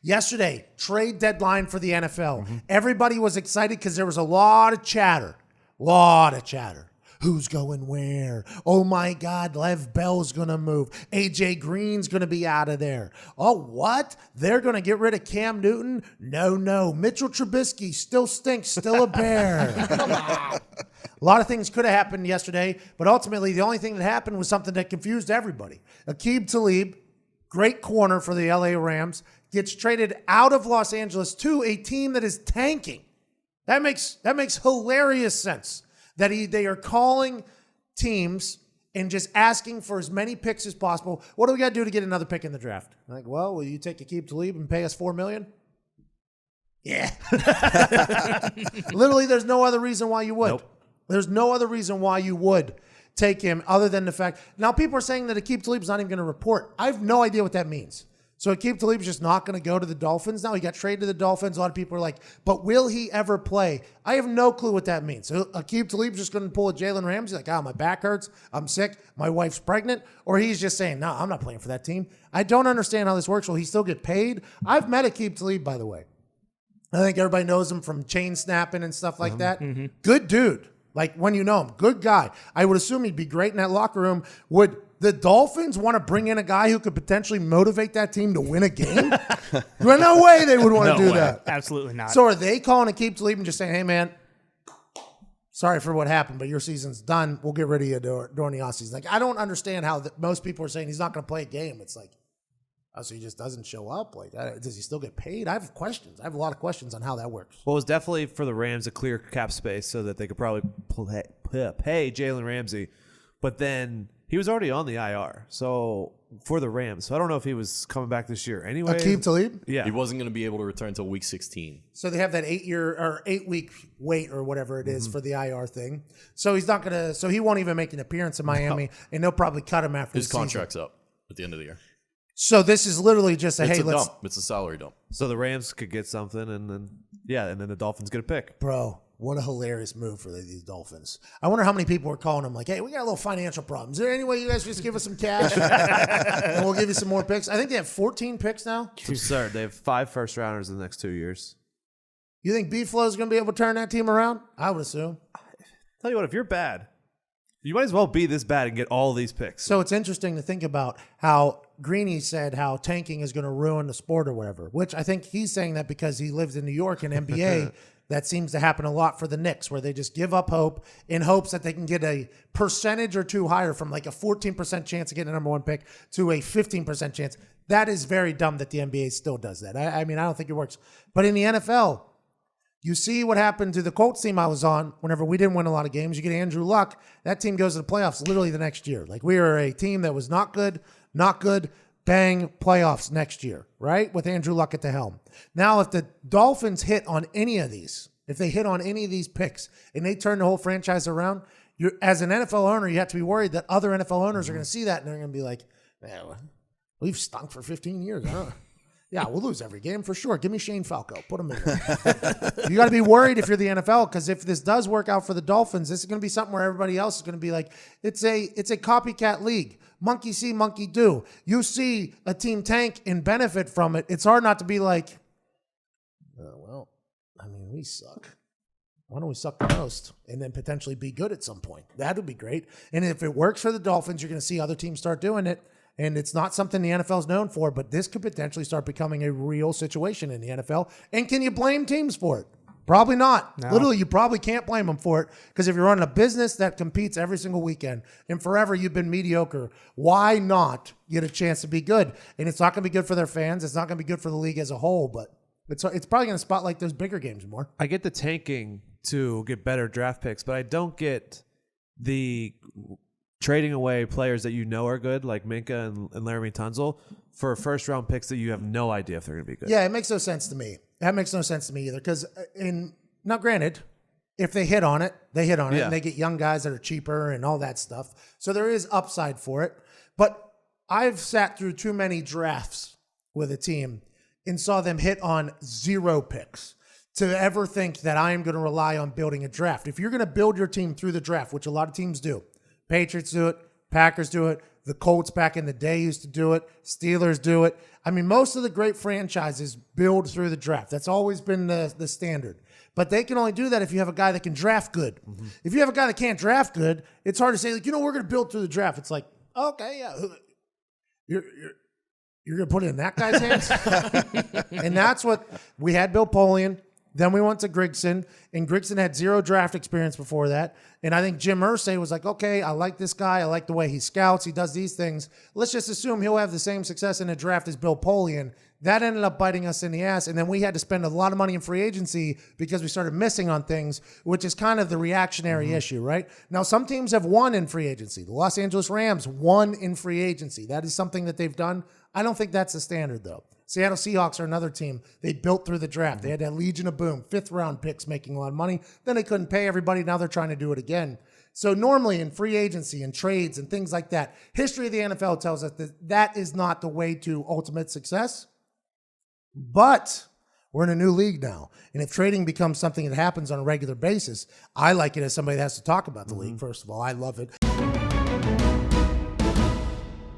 Yesterday, trade deadline for the NFL. Everybody was excited because there was a lot of chatter. Who's going where? Oh my God, Lev Bell's going to move. AJ Green's going to be out of there. Oh, what? They're going to get rid of Cam Newton? No. Mitchell Trubisky still stinks, still a Bear. Come on. A lot of things could have happened yesterday, but ultimately the only thing that happened was something that confused everybody. Aqib Talib, great corner for the LA Rams, gets traded out of Los Angeles to a team that is tanking. That makes hilarious sense. That they are calling teams and just asking for as many picks as possible. What do we got to do to get another pick in the draft? Like, well, will you take Aqib Talib and pay us $4 million? Yeah. Literally, there's no other reason why you would. Nope. There's no other reason why you would take him other than the fact. Now, people are saying that Aqib Talib is not even going to report. I have no idea what that means. So Aqib Talib is just not going to go to the Dolphins now. He got traded to the Dolphins. A lot of people are like, but will he ever play? I have no clue what that means. So Aqib Talib is just going to pull a Jalen Ramsey, like, my back hurts, I'm sick, my wife's pregnant. Or he's just saying, no, I'm not playing for that team. I don't understand how this works. Will he still get paid? I've met Aqib Talib, by the way. I think everybody knows him from chain snapping and stuff like that. Mm-hmm. Good dude. Like, when you know him, good guy. I would assume he'd be great in that locker room. Would the Dolphins want to bring in a guy who could potentially motivate that team to win a game? There's no way they would want to do that. Absolutely not. So are they calling Aqib Talib and just saying, hey, man, sorry for what happened, but your season's done. We'll get rid of you during the offseason. Like, I don't understand how most people are saying he's not going to play a game. It's like, oh, so he just doesn't show up? Like, does he still get paid? I have questions. I have a lot of questions on how that works. Well, it was definitely for the Rams a clear cap space so that they could probably pay Jalen Ramsey. But then he was already on the IR, so for the Rams. So I don't know if he was coming back this year anyway. Aqib Talib? Yeah. He wasn't going to be able to return until week 16. So they have that 8-week wait or whatever it is for the IR thing. So he's not going to, so he won't even make an appearance in Miami, and they'll probably cut him after His the season. contract's up at the end of the year. So this is literally just It's a let's dump. It's a salary dump. So the Rams could get something, and then the Dolphins get a pick. Bro, what a hilarious move for these Dolphins. I wonder how many people are calling them like, hey, we got a little financial problem. Is there any way you guys just give us some cash and we'll give you some more picks? I think they have 14 picks now. It's absurd. They have 5 first-rounders in the next 2 years. You think B-Flow is going to be able to turn that team around? I would assume. Tell you what, if you're bad, you might as well be this bad and get all these picks. So it's interesting to think about how Greeny said how tanking is going to ruin the sport or whatever, which I think he's saying that because he lives in New York and NBA. That seems to happen a lot for the Knicks, where they just give up hope in hopes that they can get a percentage or two higher from like a 14% chance of getting a number one pick to a 15% chance. That is very dumb that the NBA still does that. I mean, I don't think it works. But in the NFL, you see what happened to the Colts team I was on whenever we didn't win a lot of games. You get Andrew Luck. That team goes to the playoffs literally the next year. Like, we were a team that was not good, bang, playoffs next year, right? With Andrew Luck at the helm. Now, if the Dolphins hit on any of these, if they hit on any of these picks and they turn the whole franchise around, as an NFL owner, you have to be worried that other NFL owners are going to see that and they're going to be like, man, we've stunk for 15 years, huh? Yeah, we'll lose every game for sure. Give me Shane Falco. Put him in there. You got to be worried if you're the NFL, because if this does work out for the Dolphins, this is going to be something where everybody else is going to be like, it's a copycat league. Monkey see, monkey do. You see a team tank and benefit from it. It's hard not to be like, well, I mean, we suck. Why don't we suck the most and then potentially be good at some point? That would be great. And if it works for the Dolphins, you're going to see other teams start doing it. And it's not something the NFL is known for, but this could potentially start becoming a real situation in the NFL. And can you blame teams for it? Probably not. No. Literally, you probably can't blame them for it, because if you're running a business that competes every single weekend and forever you've been mediocre, why not get a chance to be good? And it's not going to be good for their fans. It's not going to be good for the league as a whole, but it's probably going to spotlight those bigger games more. I get the tanking to get better draft picks, but I don't get the trading away players that you know are good, like Minka and Laramie Tunzel, for first-round picks that you have no idea if they're going to be good. Yeah, it makes no sense to me. That makes no sense to me either, because now granted, if they hit on it, and they get young guys that are cheaper and all that stuff. So there is upside for it. But I've sat through too many drafts with a team and saw them hit on 0 picks to ever think that I am going to rely on building a draft. If you're going to build your team through the draft, which a lot of teams do, Patriots do it, Packers do it. The Colts back in the day used to do it. Steelers do it. I mean, most of the great franchises build through the draft. That's always been the standard. But they can only do that if you have a guy that can draft good. If you have a guy that can't draft good, it's hard to say, like, we're going to build through the draft. It's like, okay, yeah. You're going to put it in that guy's hands? And that's what we had. Bill Polian. Then we went to Grigson, and Grigson had 0 draft experience before that. And I think Jim Irsay was like, okay, I like this guy. I like the way he scouts. He does these things. Let's just assume he'll have the same success in a draft as Bill Polian. That ended up biting us in the ass. And then we had to spend a lot of money in free agency because we started missing on things, which is kind of the reactionary issue, right? Now, some teams have won in free agency. The Los Angeles Rams won in free agency. That is something that they've done. I don't think that's the standard, though. Seattle Seahawks are another team. They built through the draft. They had that Legion of Boom, 5th-round picks making a lot of money. Then they couldn't pay everybody. Now they're trying to do it again. So normally in free agency and trades and things like that, history of the NFL tells us that that is not the way to ultimate success. But we're in a new league now. And if trading becomes something that happens on a regular basis, I like it as somebody that has to talk about the league, first of all. I love it.